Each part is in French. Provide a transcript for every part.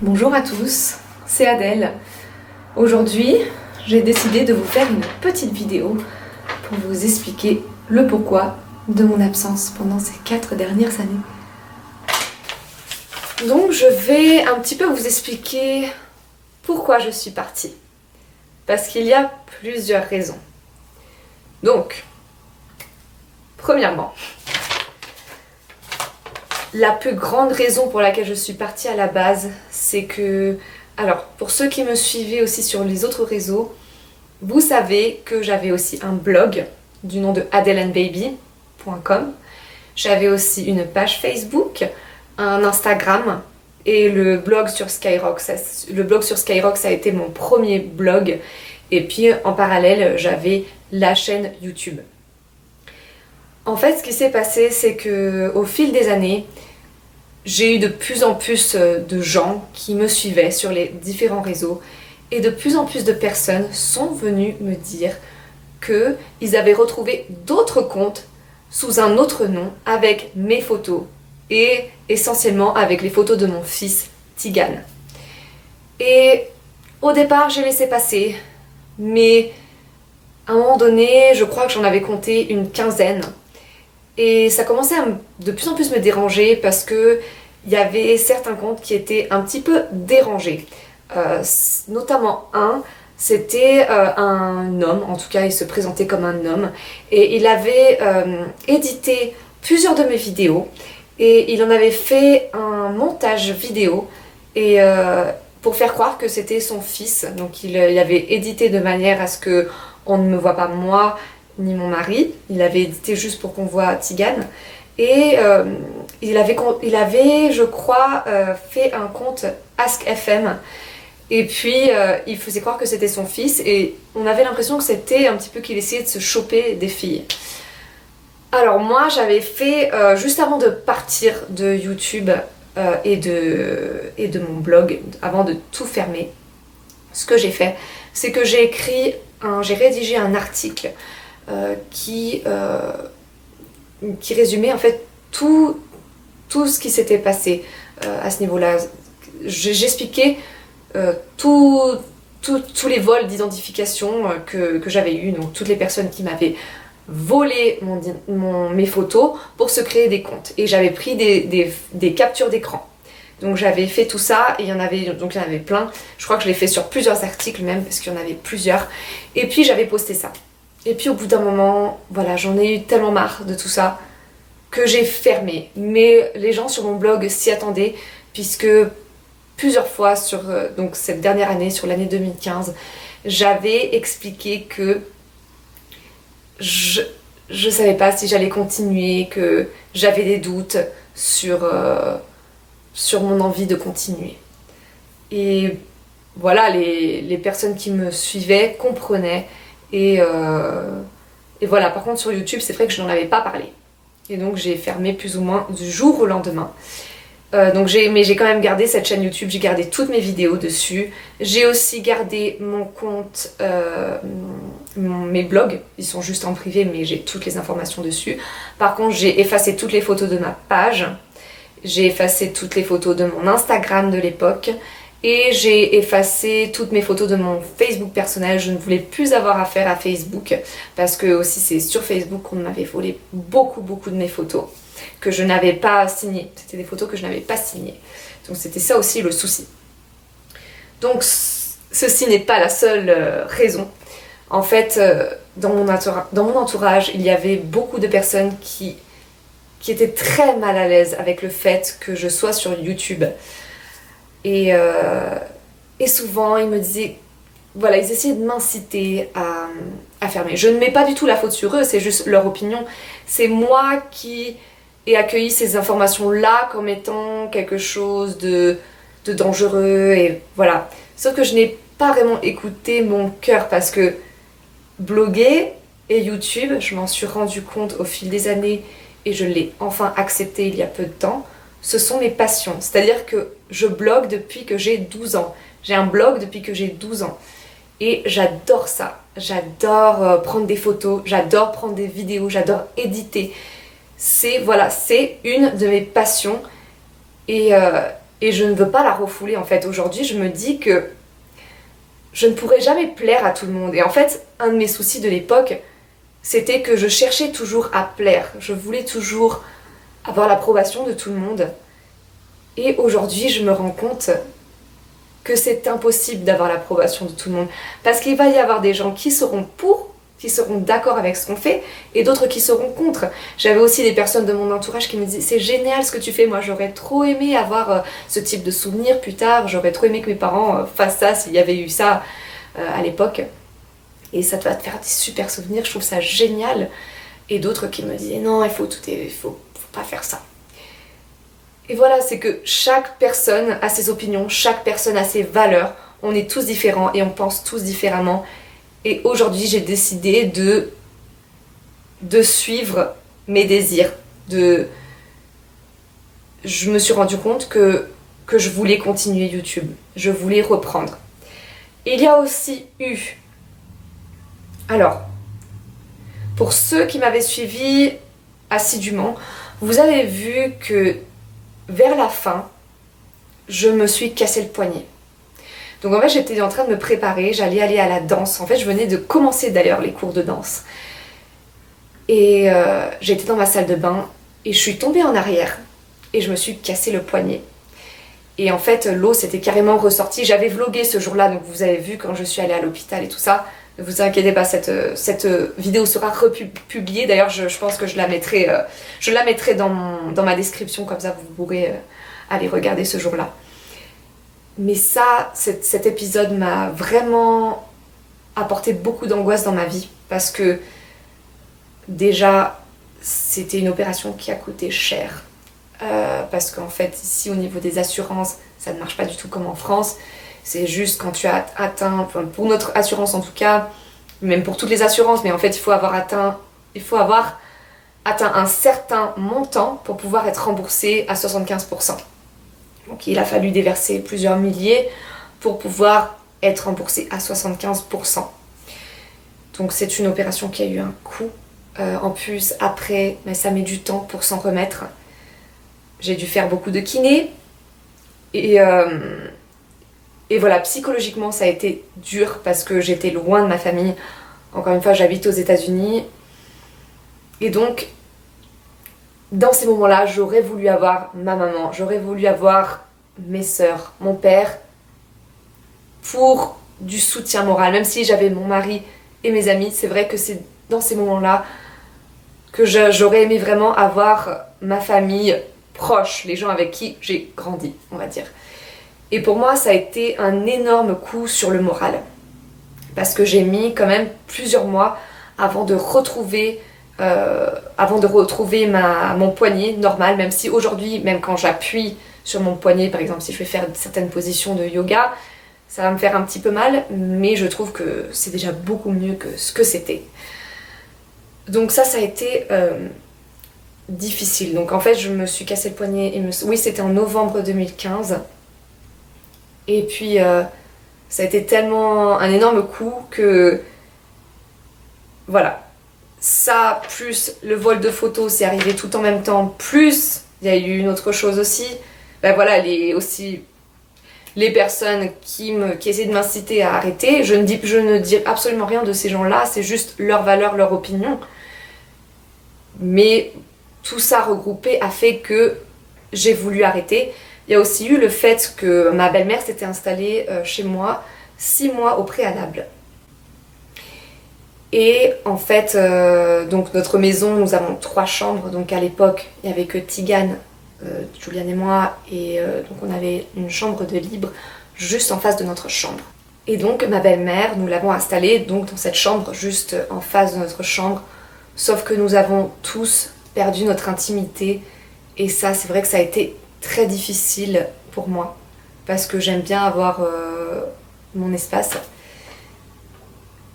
Bonjour à tous, c'est Adèle. Aujourd'hui, j'ai décidé de vous faire une petite vidéo pour vous expliquer le pourquoi de mon absence pendant ces 4 dernières années. Donc je vais un petit peu vous expliquer pourquoi je suis partie. Parce qu'il y a plusieurs raisons. Donc, premièrement, la plus grande raison pour laquelle je suis partie à la base, c'est que... Alors, pour ceux qui me suivaient aussi sur les autres réseaux, vous savez que j'avais aussi un blog du nom de adelandbaby.com. J'avais aussi une page Facebook, un Instagram et le blog sur Skyrock. Le blog sur Skyrock, ça a été mon premier blog. Et puis, en parallèle, j'avais la chaîne YouTube. En fait, ce qui s'est passé, c'est que au fil des années, j'ai eu de plus en plus de gens qui me suivaient sur les différents réseaux et de plus en plus de personnes sont venues me dire qu'ils avaient retrouvé d'autres comptes sous un autre nom avec mes photos et essentiellement avec les photos de mon fils Tigane. Et au départ, j'ai laissé passer, mais à un moment donné, je crois que j'en avais compté une quinzaine. Et ça commençait à de plus en plus me déranger parce que il y avait certains comptes qui étaient un petit peu dérangés. Notamment un, c'était un homme, en tout cas il se présentait comme un homme, et il avait édité plusieurs de mes vidéos et il en avait fait un montage vidéo et pour faire croire que c'était son fils. Donc il avait édité de manière à ce que on ne me voit pas moi ni mon mari, il avait édité juste pour qu'on voit Tigane. Et il avait, je crois, fait un compte AskFM. Et puis, il faisait croire que c'était son fils. Et on avait l'impression que c'était un petit peu qu'il essayait de se choper des filles. Alors moi, j'avais fait, juste avant de partir de YouTube et de mon blog, avant de tout fermer, ce que j'ai fait, c'est que j'ai rédigé un article qui résumait en fait tout ce qui s'était passé à ce niveau-là. J'expliquais tous les vols d'identification que j'avais eu, donc toutes les personnes qui m'avaient volé mes photos pour se créer des comptes. Et j'avais pris des captures d'écran. Donc j'avais fait tout ça et il y en avait plein. Je crois que je l'ai fait sur plusieurs articles même parce qu'il y en avait plusieurs. Et puis j'avais posté ça. Et puis au bout d'un moment, voilà, j'en ai eu tellement marre de tout ça que j'ai fermé. Mais les gens sur mon blog s'y attendaient puisque plusieurs fois sur donc cette dernière année, sur l'année 2015, j'avais expliqué que je savais pas si j'allais continuer, que j'avais des doutes sur mon envie de continuer. Et voilà, les personnes qui me suivaient comprenaient. Et voilà, par contre sur YouTube, c'est vrai que je n'en avais pas parlé. Et donc j'ai fermé plus ou moins du jour au lendemain. Mais j'ai quand même gardé cette chaîne YouTube, j'ai gardé toutes mes vidéos dessus. J'ai aussi gardé mon compte, mes blogs, ils sont juste en privé, mais j'ai toutes les informations dessus. Par contre, j'ai effacé toutes les photos de ma page. J'ai effacé toutes les photos de mon Instagram de l'époque. Et j'ai effacé toutes mes photos de mon Facebook personnel. Je ne voulais plus avoir affaire à Facebook parce que aussi c'est sur Facebook qu'on m'avait volé beaucoup de mes photos que je n'avais pas signées. C'était des photos que je n'avais pas signées. Donc c'était ça aussi le souci. Donc ceci n'est pas la seule raison. En fait, dans mon entourage, il y avait beaucoup de personnes qui étaient très mal à l'aise avec le fait que je sois sur YouTube. Et souvent, ils me disaient, voilà, ils essayaient de m'inciter à fermer. Je ne mets pas du tout la faute sur eux, c'est juste leur opinion. C'est moi qui ai accueilli ces informations-là comme étant quelque chose de dangereux, et voilà. Sauf que je n'ai pas vraiment écouté mon cœur parce que bloguer et YouTube, je m'en suis rendu compte au fil des années et je l'ai enfin accepté il y a peu de temps. Ce sont mes passions, c'est-à-dire que je blogue depuis que j'ai 12 ans. J'ai un blog depuis que j'ai 12 ans. Et j'adore ça. J'adore prendre des photos, j'adore prendre des vidéos, j'adore éditer. C'est une de mes passions. Et Et je ne veux pas la refouler en fait. Aujourd'hui, je me dis que je ne pourrais jamais plaire à tout le monde. Et en fait, un de mes soucis de l'époque, c'était que je cherchais toujours à plaire. Je voulais toujours avoir l'approbation de tout le monde. Et aujourd'hui, je me rends compte que c'est impossible d'avoir l'approbation de tout le monde. Parce qu'il va y avoir des gens qui seront pour, qui seront d'accord avec ce qu'on fait, et d'autres qui seront contre. J'avais aussi des personnes de mon entourage qui me disaient c'est génial ce que tu fais, moi j'aurais trop aimé avoir ce type de souvenir plus tard, j'aurais trop aimé que mes parents fassent ça s'il y avait eu ça à l'époque. Et ça va te faire des super souvenirs, je trouve ça génial. Et d'autres qui me disaient non, faut pas faire ça. Et voilà, c'est que chaque personne a ses opinions, chaque personne a ses valeurs, on est tous différents et on pense tous différemment. Et aujourd'hui, j'ai décidé de suivre mes désirs. Je me suis rendu compte que je voulais continuer YouTube. Je voulais reprendre. Il y a aussi eu... Alors, pour ceux qui m'avaient suivi assidûment, vous avez vu que vers la fin, je me suis cassé le poignet. Donc en fait, j'étais en train de me préparer, j'allais aller à la danse. En fait, je venais de commencer d'ailleurs les cours de danse. Et j'étais dans ma salle de bain et je suis tombée en arrière et je me suis cassé le poignet. Et en fait, l'os était carrément ressorti. J'avais vlogué ce jour-là, donc vous avez vu quand je suis allée à l'hôpital et tout ça. Ne vous inquiétez pas, cette vidéo sera republiée. D'ailleurs, je pense que je la mettrai dans ma description, comme ça vous pourrez aller regarder ce jour-là. Mais ça, cet épisode m'a vraiment apporté beaucoup d'angoisse dans ma vie parce que déjà, c'était une opération qui a coûté cher. Parce qu'en fait, ici, au niveau des assurances, ça ne marche pas du tout comme en France. C'est juste quand tu as atteint, pour notre assurance en tout cas, même pour toutes les assurances, mais en fait, il faut avoir atteint un certain montant pour pouvoir être remboursé à 75%. Donc il a fallu déverser plusieurs milliers pour pouvoir être remboursé à 75%. Donc c'est une opération qui a eu un coût. En plus, après, mais ça met du temps pour s'en remettre. J'ai dû faire beaucoup de kiné. Et voilà, psychologiquement, ça a été dur parce que j'étais loin de ma famille. Encore une fois, j'habite aux États-Unis. Et donc, dans ces moments-là, j'aurais voulu avoir ma maman, j'aurais voulu avoir mes sœurs, mon père, pour du soutien moral. Même si j'avais mon mari et mes amis, c'est vrai que c'est dans ces moments-là que j'aurais aimé vraiment avoir ma famille proche, les gens avec qui j'ai grandi, on va dire. Et pour moi, ça a été un énorme coup sur le moral. Parce que j'ai mis quand même plusieurs mois avant de retrouver mon poignet normal, même si aujourd'hui, même quand j'appuie sur mon poignet, par exemple si je vais faire certaines positions de yoga, ça va me faire un petit peu mal, mais je trouve que c'est déjà beaucoup mieux que ce que c'était. Donc ça a été difficile. Donc en fait, je me suis cassé le poignet, oui, c'était en novembre 2015. Et puis ça a été tellement un énorme coup que voilà, ça plus le vol de photos, c'est arrivé tout en même temps, plus il y a eu une autre chose aussi, ben voilà, les personnes qui essaient de m'inciter à arrêter. Je ne dis absolument rien de ces gens-là, c'est juste leur valeur, leur opinion, mais tout ça regroupé a fait que j'ai voulu arrêter. Il y a aussi eu le fait que ma belle-mère s'était installée chez moi 6 mois au préalable. Et en fait, donc notre maison, nous avons 3 chambres. Donc à l'époque, il n'y avait que Tigane, Juliane et moi. Et donc on avait une chambre de libre juste en face de notre chambre. Et donc ma belle-mère, nous l'avons installée donc dans cette chambre juste en face de notre chambre. Sauf que nous avons tous perdu notre intimité. Et ça, c'est vrai que ça a été très difficile pour moi. Parce que j'aime bien avoir mon espace.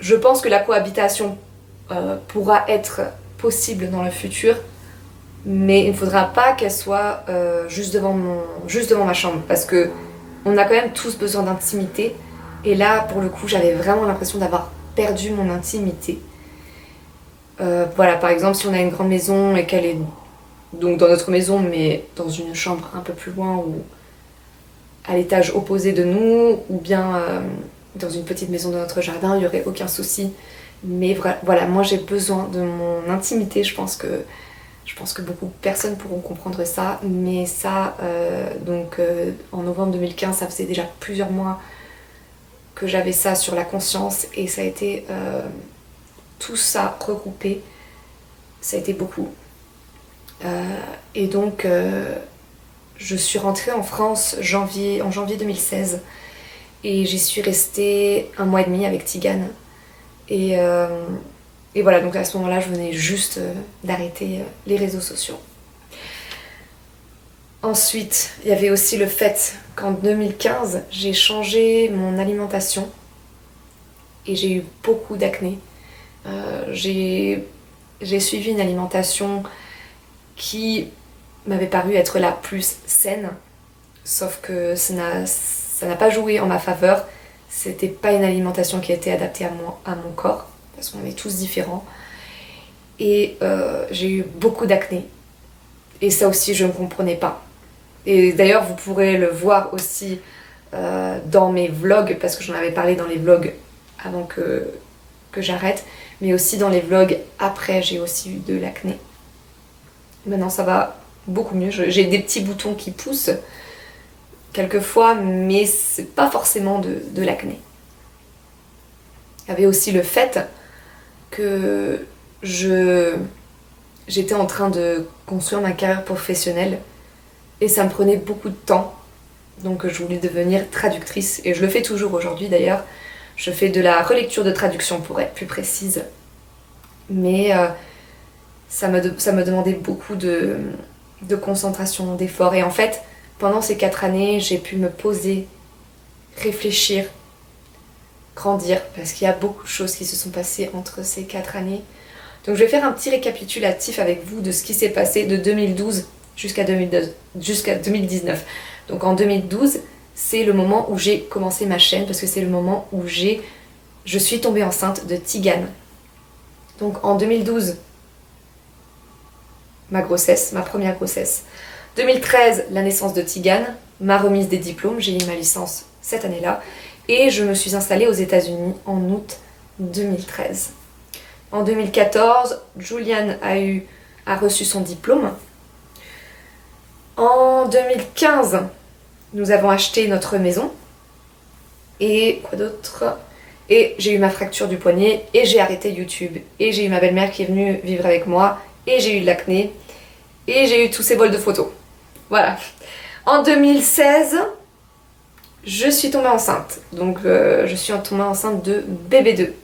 Je pense que la cohabitation pourra être possible dans le futur, mais il ne faudra pas qu'elle soit juste devant ma chambre, parce que on a quand même tous besoin d'intimité, et là pour le coup j'avais vraiment l'impression d'avoir perdu mon intimité. Voilà, par exemple si on a une grande maison et qu'elle est donc dans notre maison mais dans une chambre un peu plus loin à l'étage opposé de nous ou bien dans une petite maison de notre jardin, il n'y aurait aucun souci. Mais voilà, moi j'ai besoin de mon intimité, je pense que beaucoup de personnes pourront comprendre ça, mais ça, en novembre 2015, ça faisait déjà plusieurs mois que j'avais ça sur la conscience et ça a été tout ça regroupé, ça a été beaucoup. Et donc, je suis rentrée en France en janvier 2016 et j'y suis restée 1 mois et demi avec Tigane. Et voilà, donc à ce moment-là, je venais juste d'arrêter les réseaux sociaux. Ensuite, il y avait aussi le fait qu'en 2015, j'ai changé mon alimentation et j'ai eu beaucoup d'acné. J'ai suivi une alimentation qui m'avait paru être la plus saine, sauf que ça n'a pas joué en ma faveur. C'était pas une alimentation qui était adaptée à mon corps, parce qu'on est tous différents. Et j'ai eu beaucoup d'acné. Et ça aussi, je ne comprenais pas. Et d'ailleurs, vous pourrez le voir aussi dans mes vlogs, parce que j'en avais parlé dans les vlogs avant que j'arrête, mais aussi dans les vlogs après, j'ai aussi eu de l'acné. Maintenant, ça va beaucoup mieux. J'ai des petits boutons qui poussent quelquefois, mais c'est pas forcément de l'acné. Il y avait aussi le fait que j'étais en train de construire ma carrière professionnelle et ça me prenait beaucoup de temps. Donc je voulais devenir traductrice et je le fais toujours aujourd'hui d'ailleurs. Je fais de la relecture de traduction pour être plus précise. Mais ça me demandait beaucoup de concentration, d'effort. Et en fait, pendant ces 4 années, j'ai pu me poser, réfléchir, grandir, parce qu'il y a beaucoup de choses qui se sont passées entre ces 4 années. Donc je vais faire un petit récapitulatif avec vous de ce qui s'est passé de 2012 jusqu'à 2019. Donc en 2012, c'est le moment où j'ai commencé ma chaîne, parce que c'est le moment où je suis tombée enceinte de Tigane. Donc en 2012, ma première grossesse. 2013, la naissance de Tigane, ma remise des diplômes, j'ai eu ma licence cette année-là. Et je me suis installée aux États-Unis en août 2013. En 2014, Julian a reçu son diplôme. En 2015, nous avons acheté notre maison. Et quoi d'autre ? Et j'ai eu ma fracture du poignet et j'ai arrêté YouTube. Et j'ai eu ma belle-mère qui est venue vivre avec moi. Et j'ai eu de l'acné. Et j'ai eu tous ces vols de photos. Voilà. En 2016, je suis tombée enceinte. Donc je suis tombée enceinte de bébé 2.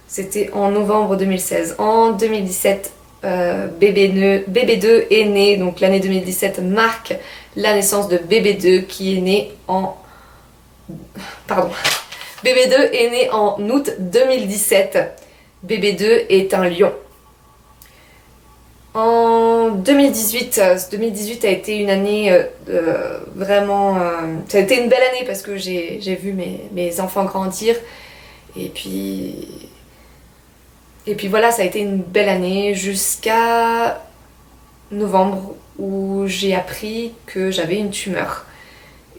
C'était en novembre 2016. En 2017, bébé 2 est né. Donc l'année 2017 marque la naissance de bébé 2 qui est né en... Pardon. Bébé 2 est né en août 2017. Bébé 2 est un lion. En 2018 a été une année vraiment... ça a été une belle année parce que j'ai vu mes enfants grandir. Et puis voilà, ça a été une belle année jusqu'à novembre où j'ai appris que j'avais une tumeur.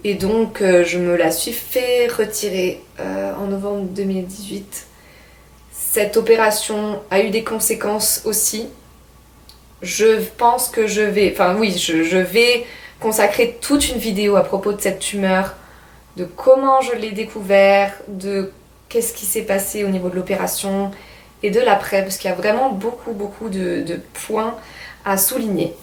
Et donc je me la suis fait retirer en novembre 2018. Cette opération a eu des conséquences aussi. Je pense que je vais consacrer toute une vidéo à propos de cette tumeur, de comment je l'ai découvert, de qu'est-ce qui s'est passé au niveau de l'opération et de l'après, parce qu'il y a vraiment beaucoup de points à souligner.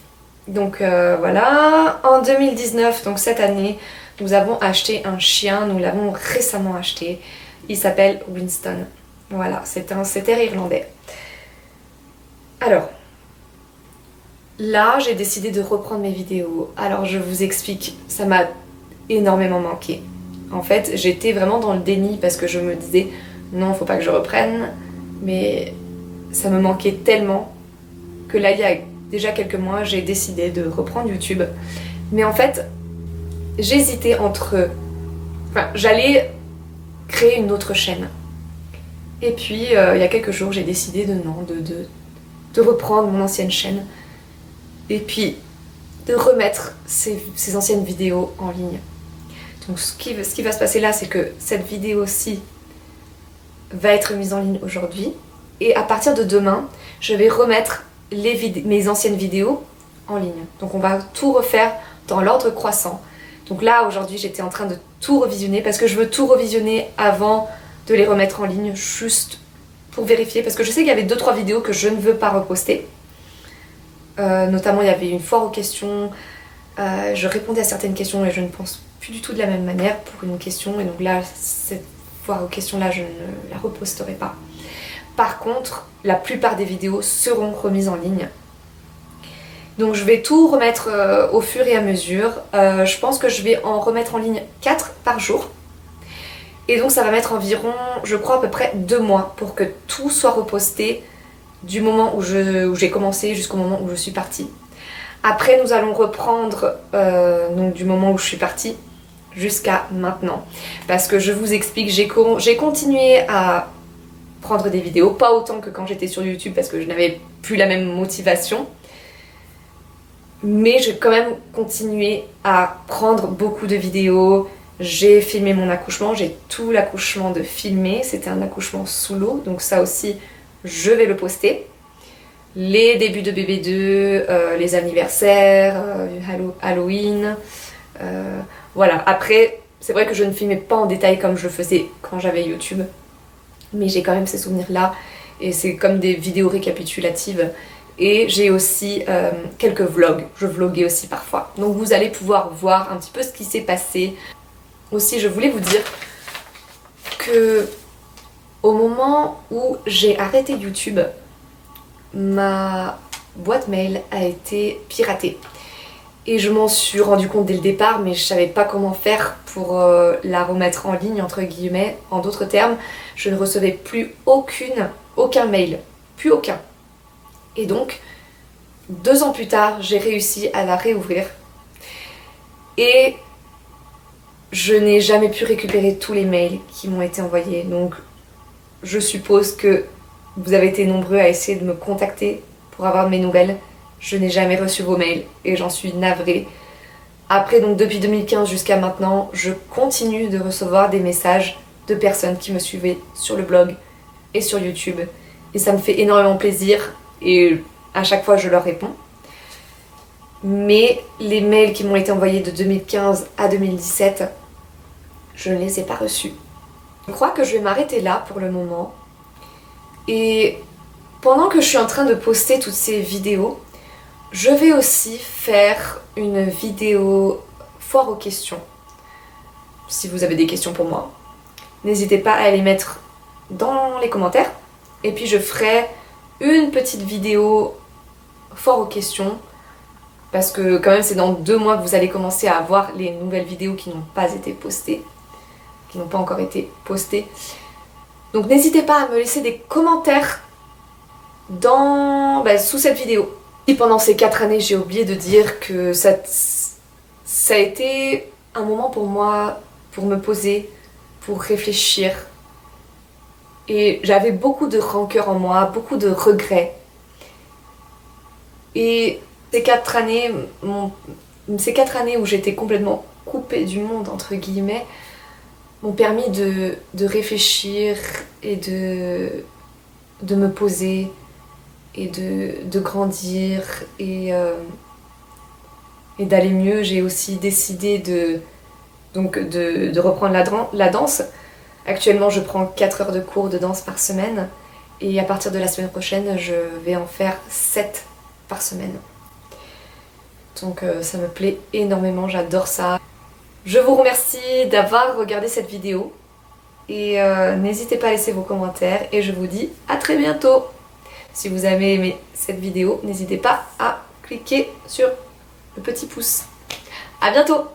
Donc voilà, en 2019, donc cette année, nous avons acheté un chien, nous l'avons récemment acheté, il s'appelle Winston. Voilà, c'est un setter irlandais. Alors, là, j'ai décidé de reprendre mes vidéos. Alors, je vous explique, ça m'a énormément manqué. En fait, j'étais vraiment dans le déni parce que je me disais non, faut pas que je reprenne. Mais ça me manquait tellement que là, il y a déjà quelques mois, j'ai décidé de reprendre YouTube. Mais en fait, j'hésitais entre... j'allais créer une autre chaîne. Et puis, il y a quelques jours, j'ai décidé de reprendre mon ancienne chaîne. Et puis, de remettre ces anciennes vidéos en ligne. Donc ce qui va se passer là, c'est que cette vidéo-ci va être mise en ligne aujourd'hui. Et à partir de demain, je vais remettre mes anciennes vidéos en ligne. Donc on va tout refaire dans l'ordre croissant. Donc là, aujourd'hui, j'étais en train de tout revisionner parce que je veux tout revisionner avant de les remettre en ligne, juste pour vérifier. Parce que je sais qu'il y avait 2-3 vidéos que je ne veux pas reposter. Notamment, il y avait une foire aux questions. Je répondais à certaines questions et je ne pense plus du tout de la même manière pour une question. Et donc là, cette foire aux questions-là, je ne la reposterai pas. Par contre, la plupart des vidéos seront remises en ligne. Donc je vais tout remettre au fur et à mesure. Je pense que je vais en remettre en ligne 4 par jour. Et donc ça va mettre environ, je crois, à peu près 2 mois pour que tout soit reposté du moment où j'ai commencé jusqu'au moment où je suis partie. Après, nous allons reprendre donc du moment où je suis partie jusqu'à maintenant. Parce que je vous explique, j'ai continué à prendre des vidéos, pas autant que quand j'étais sur YouTube parce que je n'avais plus la même motivation. Mais j'ai quand même continué à prendre beaucoup de vidéos. J'ai filmé mon accouchement, j'ai tout l'accouchement de filmer. C'était un accouchement sous l'eau, donc ça aussi, je vais le poster. Les débuts de bébé 2, les anniversaires, Halloween. Voilà, après, c'est vrai que je ne filmais pas en détail comme je le faisais quand j'avais YouTube. Mais j'ai quand même ces souvenirs-là. Et c'est comme des vidéos récapitulatives. Et j'ai aussi quelques vlogs. Je vloguais aussi parfois. Donc vous allez pouvoir voir un petit peu ce qui s'est passé. Aussi, je voulais vous dire que au moment où j'ai arrêté YouTube, ma boîte mail a été piratée. Et je m'en suis rendu compte dès le départ, mais je savais pas comment faire pour la remettre en ligne, entre guillemets. En d'autres termes, je ne recevais plus aucun mail. Plus aucun. Et donc, 2 ans plus tard, j'ai réussi à la réouvrir. Et je n'ai jamais pu récupérer tous les mails qui m'ont été envoyés. Donc, je suppose que vous avez été nombreux à essayer de me contacter pour avoir mes nouvelles. Je n'ai jamais reçu vos mails et j'en suis navrée. Après, donc depuis 2015 jusqu'à maintenant, je continue de recevoir des messages de personnes qui me suivaient sur le blog et sur YouTube. Et ça me fait énormément plaisir et à chaque fois je leur réponds. Mais les mails qui m'ont été envoyés de 2015 à 2017, je ne les ai pas reçus. Je crois que je vais m'arrêter là pour le moment. Et pendant que je suis en train de poster toutes ces vidéos, je vais aussi faire une vidéo foire aux questions. Si vous avez des questions pour moi, n'hésitez pas à les mettre dans les commentaires. Et puis je ferai une petite vidéo foire aux questions. Parce que quand même c'est dans 2 mois que vous allez commencer à avoir les nouvelles vidéos qui n'ont pas été postées. Qui n'ont pas encore été postées. Donc n'hésitez pas à me laisser des commentaires sous cette vidéo. Et pendant ces 4 années, j'ai oublié de dire que ça a été un moment pour moi, pour me poser, pour réfléchir. Et j'avais beaucoup de rancœur en moi, beaucoup de regrets. Et ces 4 années où j'étais complètement coupée du monde, entre guillemets, m'ont permis de réfléchir et de me poser et de grandir et d'aller mieux. J'ai aussi décidé de reprendre la danse. Actuellement, je prends 4 heures de cours de danse par semaine et à partir de la semaine prochaine, je vais en faire 7 par semaine. Donc ça me plaît énormément, j'adore ça. Je vous remercie d'avoir regardé cette vidéo et n'hésitez pas à laisser vos commentaires et je vous dis à très bientôt. Si vous avez aimé cette vidéo, n'hésitez pas à cliquer sur le petit pouce. À bientôt!